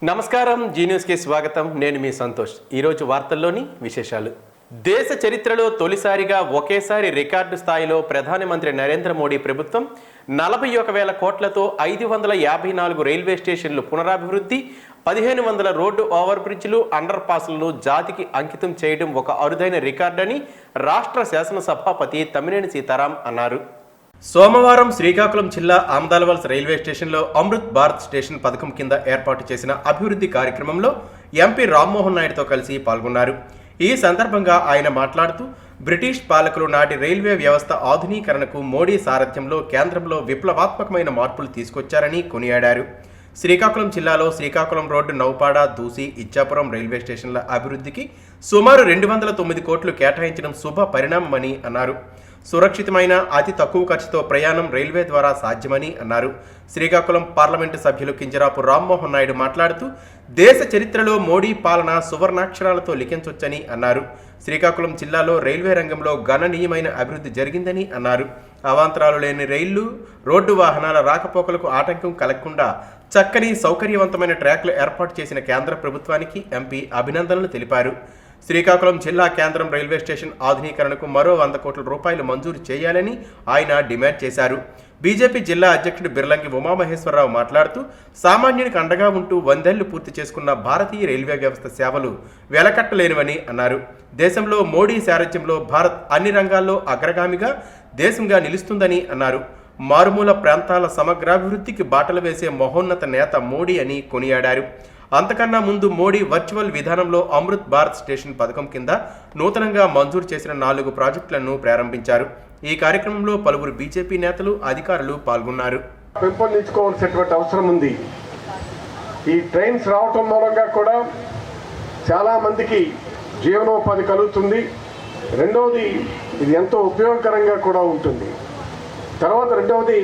నమస్కారం, జీ న్యూస్కి స్వాగతం. నేను మీ సంతోష్. ఈరోజు వార్తల్లోని విశేషాలు. దేశ చరిత్రలో తొలిసారిగా ఒకేసారి రికార్డు స్థాయిలో ప్రధానమంత్రి నరేంద్ర మోడీ ప్రభుత్వం 41,000 కోట్లతో 554 రైల్వే స్టేషన్లు పునరాభివృద్ధి, 1,500 రోడ్డు ఓవర్ బ్రిడ్జ్లు, అండర్ పాస్లను జాతికి అంకితం చేయడం ఒక అరుదైన రికార్డని రాష్ట్ర శాసనసభాపతి తమ్మినేని సీతారాం అన్నారు. సోమవారం శ్రీకాకుళం జిల్లా ఆమదాలవలస రైల్వే స్టేషన్లో అమృత్ భారత్ స్టేషన్ పథకం కింద ఏర్పాటు చేసిన అభివృద్ధి కార్యక్రమంలో ఎంపీ రామ్మోహన్ నాయుడుతో కలిసి పాల్గొన్నారు. ఈ సందర్భంగా ఆయన మాట్లాడుతూ బ్రిటిష్ పాలకులు నాటి రైల్వే వ్యవస్థ ఆధునీకరణకు మోడీ సారథ్యంలో కేంద్రంలో విప్లవాత్మకమైన మార్పులు తీసుకొచ్చారని కొనియాడారు. శ్రీకాకుళం జిల్లాలో శ్రీకాకుళం రోడ్డు, నౌపాడ, దూసి, ఇచ్చాపురం రైల్వే స్టేషన్ల అభివృద్ధికి సుమారు 209 కోట్లు కేటాయించడం శుభ పరిణామమని అన్నారు. సురక్షితమైన, అతి తక్కువ ఖర్చుతో ప్రయాణం రైల్వే ద్వారా సాధ్యమని అన్నారు. శ్రీకాకుళం పార్లమెంటు సభ్యులు కింజరాపు రామ్మోహన్ నాయుడు మాట్లాడుతూ దేశ చరిత్రలో మోడీ పాలన సువర్ణాక్షరాలతో లిఖించొచ్చని అన్నారు. శ్రీకాకుళం జిల్లాలో రైల్వే రంగంలో గణనీయమైన అభివృద్ధి జరిగిందని అన్నారు. అవాంతరాలు లేని రైళ్లు, రోడ్డు వాహనాల రాకపోకలకు ఆటంకం కలగకుండా చక్కని సౌకర్యవంతమైన ట్రాక్లు ఏర్పాటు చేసిన కేంద్ర ప్రభుత్వానికి ఎంపీ అభినందనలు తెలిపారు. శ్రీకాకుళం జిల్లా కేంద్రం రైల్వే స్టేషన్ ఆధునీకరణకు మరో 100 కోట్ల రూపాయలు మంజూరు చేయాలని ఆయన డిమాండ్ చేశారు. బీజేపీ జిల్లా అధ్యక్షుడు బిర్లంగి ఉమామహేశ్వరరావు మాట్లాడుతూ సామాన్యునికి అండగా ఉంటూ 100 ఏళ్లు పూర్తి చేసుకున్న భారతీయ రైల్వే వ్యవస్థ సేవలు వెలకట్టలేనివని అన్నారు. దేశంలో మోడీ సారథ్యంలో భారత్ అన్ని రంగాల్లో అగ్రగామిగా దేశంగా నిలుస్తుందని అన్నారు. మారుమూల ప్రాంతాల సమగ్రాభివృద్ధికి బాటలు వేసే మహోన్నత నేత మోడీ అని కొనియాడారు. అంతకన్నా ముందు మోడీ వర్చువల్ విధానంలో అమృత్ భారత్ స్టేషన్ పథకం కింద నూతనంగా మంజూరు చేసిన 4 ప్రాజెక్టులను ప్రారంభించారు. ఈ కార్యక్రమంలో పలువురు బీజేపీ నేతలు, అధికారులు పాల్గొన్నారు. పెంపొందించుకోవాల్సినటువంటి అవసరం ఉంది. ఈ ట్రైన్స్ రావటం మూలంగా కూడా చాలా మందికి జీవనోపాధి కలుగుతుంది. రెండవది, ఇది ఎంతో ఉపయోగకరంగా కూడా ఉంటుంది. తర్వాత రెండవది,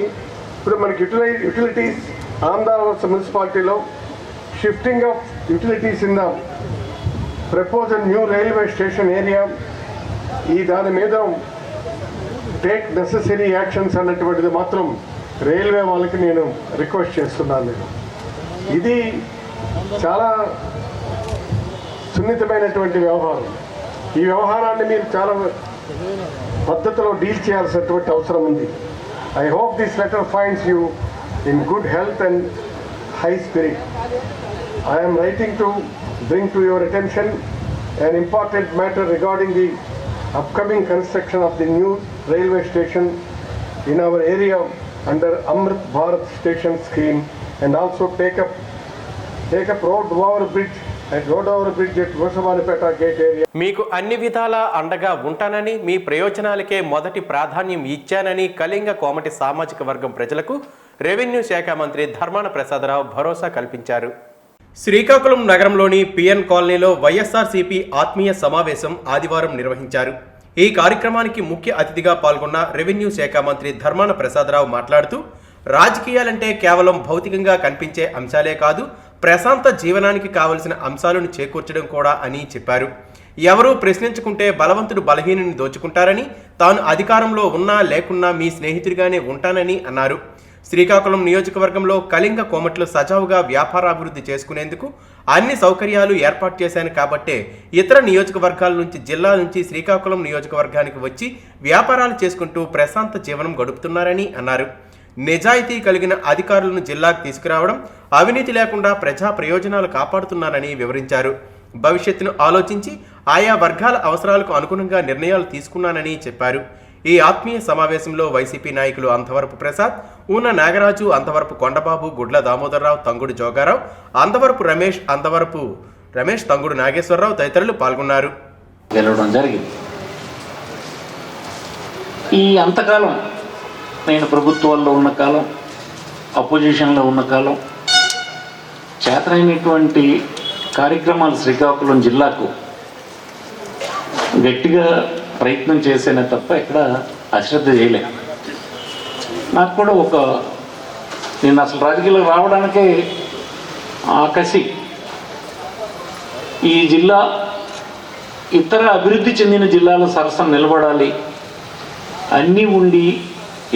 ఇప్పుడు మనకి యుటిలిటీస్ ఆంధ్రప్రదేశ్ మున్సిపాలిటీలో shifting of utilities in the proposed new railway station area, ఈ దాని మీద టేక్ నెసెసరీ యాక్షన్స్ అన్నటువంటిది మాత్రం రైల్వే వాళ్ళకి నేను రిక్వెస్ట్ చేస్తున్నాను. ఇది చాలా సున్నితమైనటువంటి వ్యవహారం. ఈ వ్యవహారాన్ని మీరు చాలా పద్ధతిలో డీల్ చేయాల్సినటువంటి అవసరం ఉంది. I hope this letter finds you in good health and high spirit. I am writing to bring to your attention an important matter regarding the upcoming construction of the new railway station in our area under Amrit Bharat station scheme, and also take up road over bridge at Vasavanipeta gate area. మీకు అన్ని విధాలా అండగా ఉంటానని, మీ ప్రయోజనాలకే మొదటి ప్రాధాన్యం ఇచ్చానని కళింగ కోమటి సామాజిక వర్గం ప్రజలకు రెవెన్యూ శాఖ మంత్రి ధర్మాన ప్రసాదరావు భరోసా కల్పించారు. శ్రీకాకుళం నగరంలోని పిఎన్ కాలనీలో వైఎస్ఆర్సీపీ ఆత్మీయ సమావేశం ఆదివారం నిర్వహించారు. ఈ కార్యక్రమానికి ముఖ్య అతిథిగా పాల్గొన్న రెవెన్యూ శాఖ మంత్రి ధర్మాన ప్రసాదరావు మాట్లాడుతూ రాజకీయాలంటే కేవలం భౌతికంగా కనిపించే అంశాలే కాదు, ప్రశాంత జీవనానికి కావలసిన అంశాలను చేకూర్చడం కూడా అని చెప్పారు. ఎవరూ ప్రశ్నించుకుంటే బలవంతుడు బలహీనుని దోచుకుంటారని, తాను అధికారంలో ఉన్నా లేకున్నా మీ స్నేహితుడిగానే ఉంటానని అన్నారు. శ్రీకాకుళం నియోజకవర్గంలో కళింగ కోమట్లు సజావుగా వ్యాపారాభివృద్ధి చేసుకునేందుకు అన్ని సౌకర్యాలు ఏర్పాటు చేశాను కాబట్టే ఇతర నియోజకవర్గాల నుంచి, జిల్లా నుంచి శ్రీకాకుళం నియోజకవర్గానికి వచ్చి వ్యాపారాలు చేసుకుంటూ ప్రశాంత జీవనం గడుపుతున్నారని అన్నారు. నిజాయితీ కలిగిన అధికారులను జిల్లాకు తీసుకురావడం, అవినీతి లేకుండా ప్రజా ప్రయోజనాలు కాపాడుతున్నారని వివరించారు. భవిష్యత్తును ఆలోచించి ఆయా వర్గాల అవసరాలకు అనుగుణంగా నిర్ణయాలు తీసుకున్నానని చెప్పారు. ఈ ఆత్మీయ సమావేశంలో వైసీపీ నాయకులు అంతవరపు ప్రసాద్, ఊన నాగరాజు, అంతవరపు కొండబాబు, గుడ్ల దామోదరరావు, తంగుడు జోగారావు, అంతవరపు రమేష్, తంగుడు నాగేశ్వరరావు తదితరులు పాల్గొన్నారు. ఈ అంతకాలం నేను ప్రభుత్వాల్లో ఉన్న కాలం, అపోజిషన్లో ఉన్న కాలం, చేతనైనటువంటి కార్యక్రమాలు శ్రీకాకుళం జిల్లాకు గట్టిగా ప్రయత్నం చేసేనే తప్ప ఇక్కడ అశ్రద్ధ చేయలే. నాకు కూడా నేను అసలు రాజకీయాలకు రావడానికే కసి, ఈ జిల్లా ఇతర అభివృద్ధి చెందిన జిల్లాల సరసన నిలబడాలి, అన్నీ ఉండి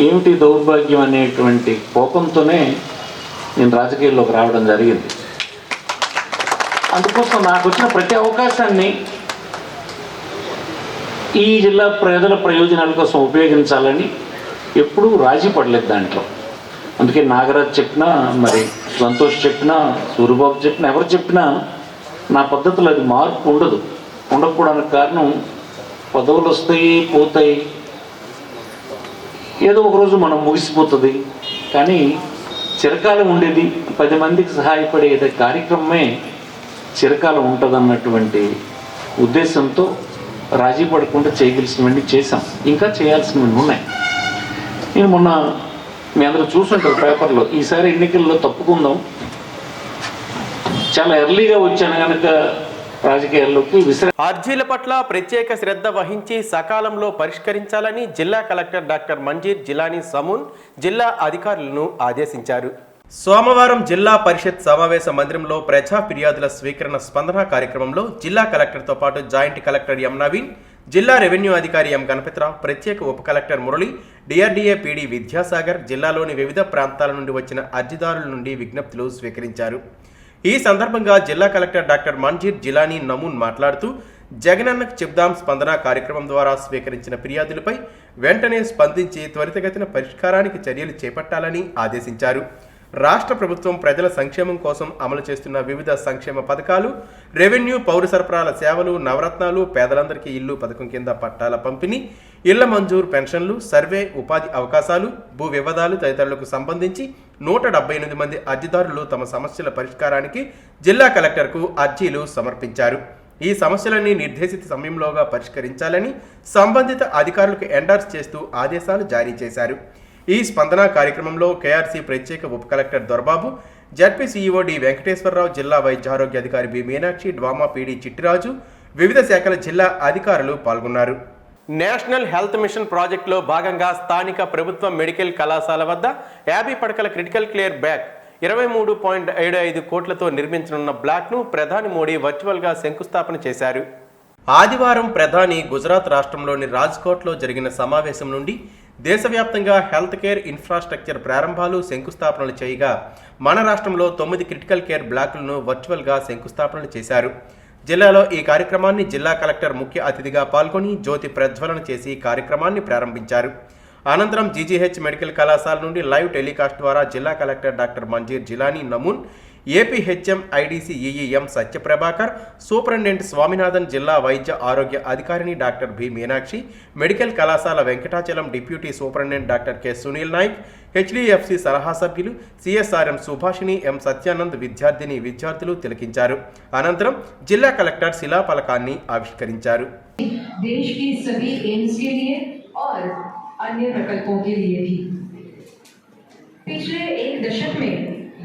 ఏమిటి దౌర్భాగ్యం అనేటువంటి కోపంతోనే నేను రాజకీయాల్లోకి రావడం జరిగింది. అందుకోసం నాకు వచ్చిన ప్రతి అవకాశాన్ని ఈ జిల్లా ప్రజల ప్రయోజనాల కోసం ఉపయోగించాలని ఎప్పుడూ రాజీ పడలేదు దాంట్లో. అందుకే నాగరాజ్ చెప్పినా, మరి సంతోష్ చెప్పినా, సూరిబాబు చెప్పినా, ఎవరు చెప్పినా నా పద్ధతులు అది మార్పు ఉండదు. ఉండకపోవడానికి కారణం పదవులు వస్తాయి పోతాయి, ఏదో ఒకరోజు మనం ముగిసిపోతుంది, కానీ చిరకాలం ఉండేది 10 మందికి సహాయపడే కార్యక్రమమే చిరకాలం ఉంటుందన్నటువంటి ఉద్దేశంతో రాజీ పడకుండా చేయగలిసినవన్నీ చేశాం. ఇంకా చేయాల్సినవన్నీ ఉన్నాయి. నేను మొన్న మీ అందరూ చూసుంటారు పేపర్లో, ఈసారి ఎన్నికల్లో తప్పుకుందాం, చాలా ఎర్లీగా వచ్చాను కనుక రాజకీయాల్లోకి అర్జీల పట్ల ప్రత్యేక శ్రద్ధ వహించి సకాలంలో పరిష్కరించాలని జిల్లా కలెక్టర్ డాక్టర్ మంజీర్ జిలానీ సమూన్ జిల్లా అధికారులను ఆదేశించారు. సోమవారం జిల్లా పరిషత్ సమావేశ మందిరంలో ప్రజా ఫిర్యాదుల స్వీకరణ స్పందన కార్యక్రమంలో జిల్లా కలెక్టర్తో పాటు జాయింట్ కలెక్టర్ ఎం నవీన్, జిల్లా రెవెన్యూ అధికారి ఎం గణపతిరావు, ప్రత్యేక ఉప collector Murali, DRDA PD Vidyasagar జిల్లాలోని వివిధ ప్రాంతాల నుండి వచ్చిన అర్జీదారుల నుండి విజ్ఞప్తులు స్వీకరించారు. ఈ సందర్భంగా జిల్లా కలెక్టర్ డాక్టర్ మంజీర్ జిలానీ నమూన్ మాట్లాడుతూ, జగనన్నకు చెప్దాం స్పందన కార్యక్రమం ద్వారా స్వీకరించిన ఫిర్యాదులపై వెంటనే స్పందించి త్వరితగతిన పరిష్కారానికి చర్యలు చేపట్టాలని ఆదేశించారు. రాష్ట్ర ప్రభుత్వం ప్రజల సంక్షేమం కోసం అమలు చేస్తున్న వివిధ సంక్షేమ పథకాలు, రెవెన్యూ, పౌర సరఫరాల సేవలు, నవరత్నాలు, పేదలందరికీ ఇల్లు పథకం కింద పట్టాల పంపిణీ, ఇళ్ల మంజూరు, పెన్షన్లు, సర్వే, ఉపాధి అవకాశాలు, భూ వివాదాలు తదితరులకు సంబంధించి 178 మంది అర్జీదారులు తమ సమస్యల పరిష్కారానికి జిల్లా కలెక్టర్కు అర్జీలు సమర్పించారు. ఈ సమస్యలన్నీ నిర్దేశిత సమయంలోగా పరిష్కరించాలని సంబంధిత అధికారులకు ఎండార్స్ చేస్తూ ఆదేశాలు జారీ చేశారు. ఈ స్పందన కార్యక్రమంలో కేఆర్సీ ప్రత్యేక ఉప collector Dorababu, ZP CEO D Venkateswararao, జిల్లా వైద్య ఆరోగ్య అధికారి B Meenakshi, DWAMA PD Chittiraju, వివిధ శాఖల జిల్లా అధికారులు పాల్గొన్నారు. నేషనల్ హెల్త్ మిషన్ ప్రాజెక్టులో భాగంగా స్థానిక ప్రభుత్వ మెడికల్ కళాశాల వద్ద 50 పడకల క్రిటికల్ కేర్ బ్లాక్ 23.75 కోట్లతో నిర్మించనున్న బ్లాక్ను ప్రధాని మోడీ వర్చువల్గా శంకుస్థాపన చేశారు. ఆదివారం ప్రధాని గుజరాత్ రాష్ట్రంలోని రాజ్కోట్లో జరిగిన సమావేశం నుండి దేశవ్యాప్తంగా హెల్త్ కేర్ ఇన్ఫ్రాస్ట్రక్చర్ ప్రారంభాలు, శంకుస్థాపనలు చేయగా మన రాష్ట్రంలో 9 క్రిటికల్ కేర్ బ్లాకులను వర్చువల్గా శంకుస్థాపనలు చేశారు. జిల్లాలో ఈ కార్యక్రమాన్ని జిల్లా కలెక్టర్ ముఖ్య అతిథిగా పాల్గొని జ్యోతి ప్రజ్వలన చేసి కార్యక్రమాన్ని ప్రారంభించారు. అనంతరం జీజీహెచ్ మెడికల్ కళాశాల నుండి లైవ్ టెలికాస్ట్ ద్వారా జిల్లా collector doctor Manzir Jilani Namoon, APHM IDC EEM Satyaprabhakar, superintendent Swaminathan, జిల్లా వైద్య ఆరోగ్య అధికారిని డాక్టర్ బి మీనాక్షి, మెడికల్ కళాశాల Venkatachalam deputy superintendent doctor K Sunil Nayak, HDFC సలహా సభ్యులు సిఎస్ఆర్ఎం సుభాషిణి, ఎం సత్యానంద్ విద్యార్థులు తిలకించారు. అనంతరం జిల్లా కలెక్టర్ శిలాఫలకాన్ని ఆవిష్కరించారు. देश की सभी एम्स के लिए और अन्य प्रकल्पों के लिए भी पिछले एक दशक में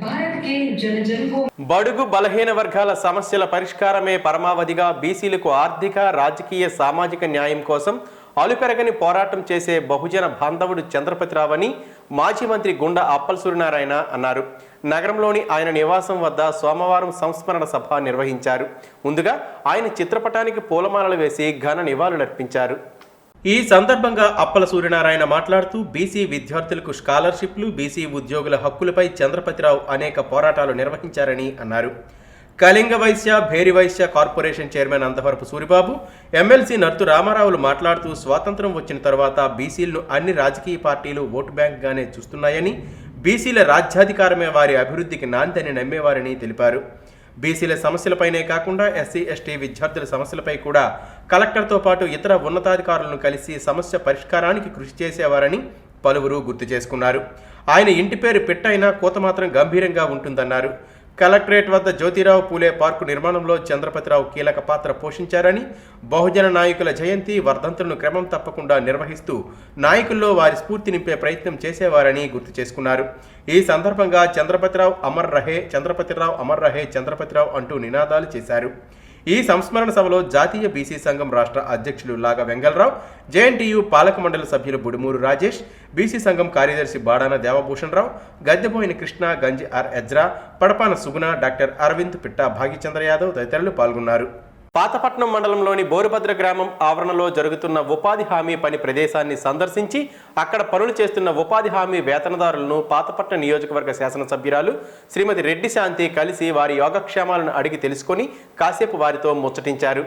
भारत के जन को బడుగు బలహీన వర్గాల సమస్యల పరిష్కారమే పరమావధిగా బీసీలకు ఆర్థిక, రాజకీయ, సామాజిక న్యాయం కోసం అలుపెరగని పోరాటం చేసే బహుజన బాంధవుడు చంద్రపతిరావు అని మాజీ మంత్రి గుండా అప్పల్ సూర్యనారాయణ అన్నారు. నగరంలోని ఆయన నివాసం వద్ద సోమవారం సంస్మరణ సభ నిర్వహించారు. ముందుగా ఆయన చిత్రపటానికి పూలమాలలు వేసి ఘన నివాళులర్పించారు. ఈ సందర్భంగా అప్పల సూర్యనారాయణ మాట్లాడుతూ, బీసీ విద్యార్థులకు స్కాలర్షిప్లు, బీసీ ఉద్యోగుల హక్కులపై చంద్రపతిరావు అనేక పోరాటాలు నిర్వహించారని అన్నారు. Kalinga Vaishya, Bheri Vaishya corporation chairman Antavarapu Suribabu, MLC Nartu రామారావులు మాట్లాడుతూ, స్వాతంత్రం వచ్చిన తర్వాత బీసీలను అన్ని రాజకీయ పార్టీలు ఓటు బ్యాంక్గానే చూస్తున్నాయని, బీసీల రాజ్యాధికారమే వారి అభివృద్ధికి నాందని నమ్మేవారని తెలిపారు. బీసీల సమస్యలపైనే కాకుండా ఎస్సీ, ఎస్టీ విద్యార్థుల సమస్యలపై కూడా కలెక్టర్తో పాటు ఇతర ఉన్నతాధికారులను కలిసి సమస్య పరిష్కారానికి కృషి చేసేవారని పలువురు గుర్తు చేసుకున్నారు. ఆయన ఇంటి పేరు పెట్టైనా కోత మాత్రం గంభీరంగా ఉంటుందన్నారు. కలెక్టరేట్ వద్ద జ్యోతిరావు పూలే పార్కు నిర్మాణంలో చంద్రపతిరావు కీలక పాత్ర పోషించారని, బహుజన నాయకుల జయంతి, వర్ధంతులను క్రమం తప్పకుండా నిర్వహిస్తూ నాయకుల్లో వారి స్ఫూర్తి నింపే ప్రయత్నం చేసేవారని గుర్తు చేసుకున్నారు. ఈ సందర్భంగా చంద్రపతిరావు అమర్ రహే, చంద్రపతిరావు అమర్ రహే, చంద్రపతిరావు అంటూ నినాదాలు చేశారు. ఈ సంస్మరణ సభలో జాతీయ బీసీ సంఘం రాష్ట్ర అధ్యక్షులు లాగా వెంగళరావు, జేఎన్టీయూ పాలక మండలి సభ్యులు బుడుమూరు రాజేష్, బీసీ సంఘం కార్యదర్శి బాడాన దేవభూషణ్ రావు, Gaddeboina Krishna, Ganji R Ezra, Padapana Suguna, doctor Arvind, Pitta Bhagyachandra Yadav తదితరులు పాల్గొన్నారు. పాతపట్నం మండలంలోని బోరుభద్ర గ్రామం ఆవరణలో జరుగుతున్న ఉపాధి హామీ పని ప్రదేశాన్ని సందర్శించి అక్కడ పనులు చేస్తున్న ఉపాధి హామీ వేతనదారులను పాతపట్నం నియోజకవర్గ శాసనసభ్యురాలు శ్రీమతి రెడ్డి శాంతి కలిసి వారి యోగక్షేమాలను అడిగి తెలుసుకొని కాసేపు వారితో ముచ్చటించారు.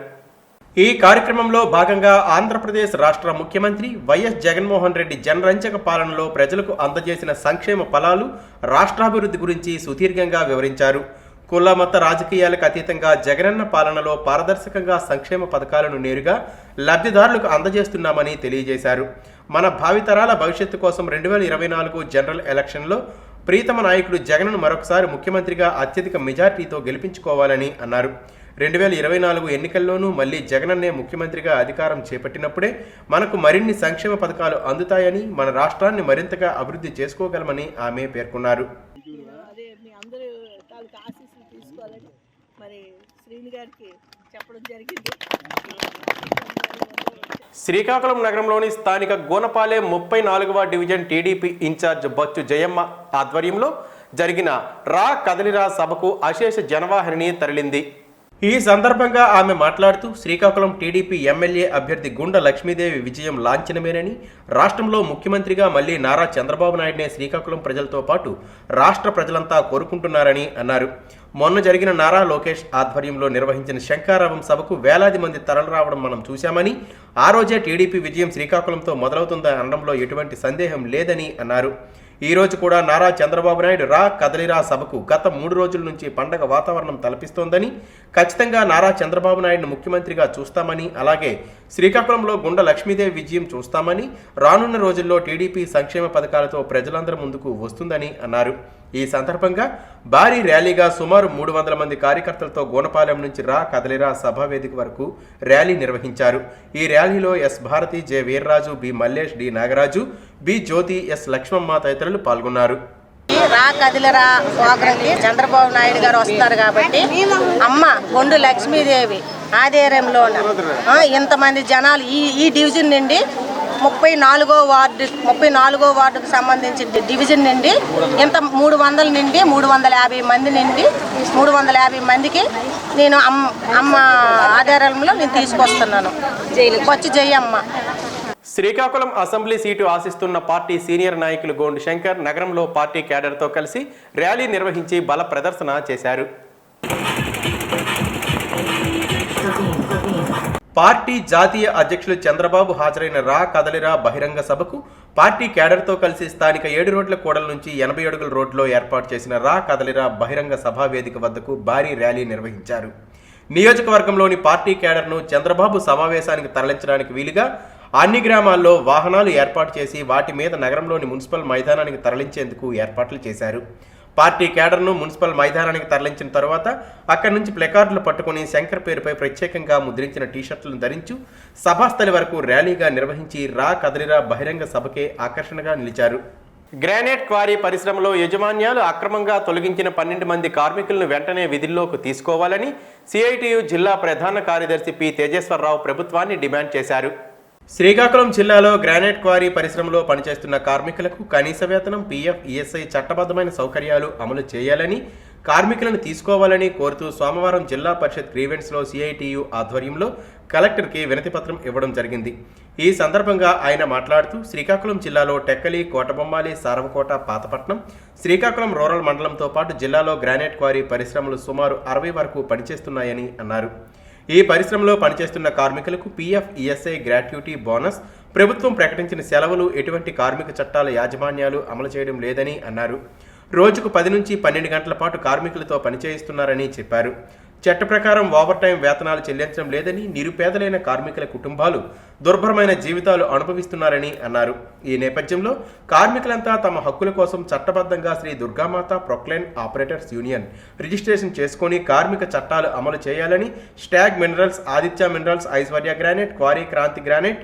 ఈ కార్యక్రమంలో భాగంగా ఆంధ్రప్రదేశ్ రాష్ట్ర ముఖ్యమంత్రి వైఎస్ జగన్మోహన్ రెడ్డి జనరంజక పాలనలో ప్రజలకు అందజేసిన సంక్షేమ ఫలాలు, రాష్ట్రాభివృద్ధి గురించి సుదీర్ఘంగా వివరించారు. కుల మత రాజకీయాలకు అతీతంగా జగనన్న పాలనలో పారదర్శకంగా సంక్షేమ పథకాలను నేరుగా లబ్ధిదారులకు అందజేస్తున్నామని తెలియజేశారు. మన భావితరాల భవిష్యత్తు కోసం 2024 జనరల్ ఎలక్షన్లో ప్రీతమ నాయకుడు జగన్ను మరొకసారి ముఖ్యమంత్రిగా అత్యధిక మెజార్టీతో గెలిపించుకోవాలని అన్నారు. 2024 ఎన్నికల్లోనూ మళ్లీ జగనన్నే ముఖ్యమంత్రిగా అధికారం చేపట్టినప్పుడే మనకు మరిన్ని సంక్షేమ పథకాలు అందుతాయని, మన రాష్ట్రాన్ని మరింతగా అభివృద్ధి చేసుకోగలమని ఆమె పేర్కొన్నారు. శ్రీకాకుళం నగరంలోని స్థానిక గోనపాలె 34వ division TDP in-charge Bachchu Jayamma ఆధ్వర్యంలో జరిగిన రా కదలిరా సభకు అశేష జనవాహిని తరలింది. ఈ సందర్భంగా ఆమె మాట్లాడుతూ శ్రీకాకుళం టీడీపీ ఎమ్మెల్యే అభ్యర్థి గుండ లక్ష్మీదేవి విజయం లాంఛనమేనని, రాష్ట్రంలో ముఖ్యమంత్రిగా మళ్లీ నారా చంద్రబాబు నాయుడునే శ్రీకాకుళం ప్రజలతో పాటు రాష్ట్ర ప్రజలంతా కోరుకుంటున్నారని అన్నారు. మొన్న జరిగిన నారా లోకేష్ ఆధ్వర్యంలో నిర్వహించిన శంఖారావం సభకు వేలాది మంది తరలిరావడం మనం చూశామని, ఆ రోజే టీడీపీ విజయం శ్రీకాకుళంతో మొదలవుతుందని అనడంలో ఎటువంటి సందేహం లేదని అన్నారు. ఈ రోజు కూడా నారా చంద్రబాబు నాయుడు రా కదలిరా సభకు గత 3 రోజుల నుంచి పండగ వాతావరణం తలపిస్తోందని, ఖచ్చితంగా నారా చంద్రబాబు నాయుడును ముఖ్యమంత్రిగా చూస్తామని, అలాగే శ్రీకాకుళంలో గుండ లక్ష్మీదేవి విజయం చూస్తామని, రానున్న రోజుల్లో టీడీపీ సంక్షేమ పథకాలతో ప్రజలందరి ముందుకు వస్తుందని అన్నారు. ఈ సందర్భంగా భారీ ర్యాలీగా సుమారు 300 మంది కార్యకర్తలతో గోనపాలెం నుంచి రా కదలిరా సభా వేదిక వరకు ర్యాలీ నిర్వహించారు. ఈ ర్యాలీలో S Bharati, J Veerraju, B Mallesh, D Nagaraju, B Jyothi, S Lakshmamma తదితరులు పాల్గొన్నారు. రా కదిలరా ప్రోగ్రాంకి చంద్రబాబు నాయుడు గారు వస్తారు కాబట్టి అమ్మ గుండు లక్ష్మీదేవి ఆధ్వర్యంలో ఇంతమంది జనాలు ఈ డివిజన్ నుండి 34వ వార్డుకు సంబంధించిన డివిజన్ నుండి ఇంత 300 నుండి 350 మంది నుండి 350 మందికి నేను అమ్మ ఆధ్వర్యంలో నేను తీసుకొస్తున్నాను. వచ్చి జయమ్మ. శ్రీకాకుళం అసెంబ్లీ సీటు ఆశిస్తున్న పార్టీ సీనియర్ నాయకులు గోండు శంకర్ నగరంలో పార్టీ క్యాడర్తో కలిసి ర్యాలీ నిర్వహించి బల ప్రదర్శన చేశారు. పార్టీ జాతీయ అధ్యక్షులు చంద్రబాబు హాజరైన రా కదలిరా బహిరంగ సభకు పార్టీ క్యాడర్తో కలిసి స్థానిక 7 రోడ్ల కూడల నుంచి 80 అడుగుల రోడ్లో ఏర్పాటు చేసిన రా కదలిరా బహిరంగ సభా వేదిక వద్దకు భారీ ర్యాలీ నిర్వహించారు. నియోజకవర్గంలోని పార్టీ క్యాడర్ను చంద్రబాబు సమావేశానికి తరలించడానికి వీలుగా అన్ని గ్రామాల్లో వాహనాలు ఏర్పాటు చేసి వాటి మీద నగరంలోని మున్సిపల్ మైదానానికి తరలించేందుకు ఏర్పాట్లు చేశారు. పార్టీ క్యాడర్ను మున్సిపల్ మైదానానికి తరలించిన తర్వాత అక్కడి నుంచి ప్లెకార్డులు పట్టుకుని శంకర్ పేరుపై ప్రత్యేకంగా ముద్రించిన టీషర్ట్లను ధరించు సభాస్థలి వరకు ర్యాలీగా నిర్వహించి రా కదలిరా బహిరంగ సభకే ఆకర్షణగా నిలిచారు. గ్రానైట్ క్వారీ పరిశ్రమలో యాజమాన్యాలు అక్రమంగా తొలగించిన 12 మంది కార్మికులను వెంటనే విధుల్లోకి తీసుకోవాలని సిఐటియు జిల్లా ప్రధాన కార్యదర్శి పి తేజేశ్వరరావు ప్రభుత్వాన్ని డిమాండ్ చేశారు. శ్రీకాకుళం జిల్లాలో గ్రానైట్ క్వారీ పరిశ్రమలో పనిచేస్తున్న కార్మికులకు కనీస వేతనం, పిఎఫ్, ఈఎస్ఐ చట్టబద్ధమైన సౌకర్యాలు అమలు చేయాలని, కార్మికులను తీసుకోవాలని కోరుతూ సోమవారం జిల్లా పరిషత్ గ్రీవెన్స్లో సిఐటియు ఆధ్వర్యంలో కలెక్టర్కి వినతిపత్రం ఇవ్వడం జరిగింది. ఈ సందర్భంగా ఆయన మాట్లాడుతూ శ్రీకాకుళం జిల్లాలో టెక్కలి, కోటబొమ్మాలి, సారవకోట, పాతపట్నం, శ్రీకాకుళం రూరల్ మండలంతో పాటు జిల్లాలో గ్రానైట్ క్వారీ పరిశ్రమలు సుమారు 60 వరకు పనిచేస్తున్నాయని అన్నారు. ఈ పరిశ్రమలో పనిచేస్తున్న కార్మికులకు పిఎఫ్, ఈఎస్ఐ, గ్రాట్యుటీ, బోనస్, ప్రభుత్వం ప్రకటించిన సెలవులు ఎటువంటి కార్మిక చట్టాల యాజమాన్యాలు అమలు చేయడం లేదని అన్నారు. రోజుకు 10 నుంచి 12 గంటల పాటు కార్మికులతో పనిచేయిస్తున్నారని చెప్పారు. చట్ట ప్రకారం ఓవర్ టైం వేతనాలు చెల్లించడం లేదని, నిరుపేదలైన కార్మికుల కుటుంబాలు దుర్భరమైన జీవితాలు అనుభవిస్తున్నారని అన్నారు. ఈ నేపథ్యంలో కార్మికులంతా తమ హక్కుల కోసం చట్టబద్ధంగా Sri Durgamata Poclain operators union registration చేసుకుని కార్మిక చట్టాలు అమలు చేయాలని Stag minerals, Aditya minerals, Aishwarya granite, quarry Kranti granite,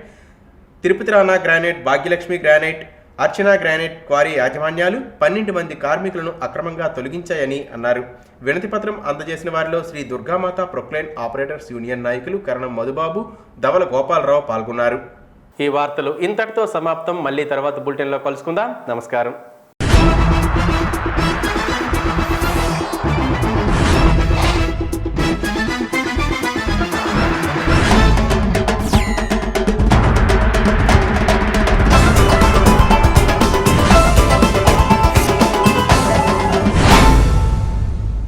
Tirupati Rana granite, Bhagyalakshmi granite, Archana granite quarry యాజమాన్యాలు 12 మంది కార్మికులను అక్రమంగా తొలగించాయని అన్నారు. వినతిపత్రం అందజేసిన వారిలో Sri Durgamata Poclain operators union నాయకులు కరణం మధుబాబు, దవల గోపాలరావు పాల్గొన్నారు. ఈ వార్తలు ఇంతటితో సమాప్తం. మళ్ళీ తర్వాత బులెటిన్లో కలుసుకుందాం. నమస్కారం.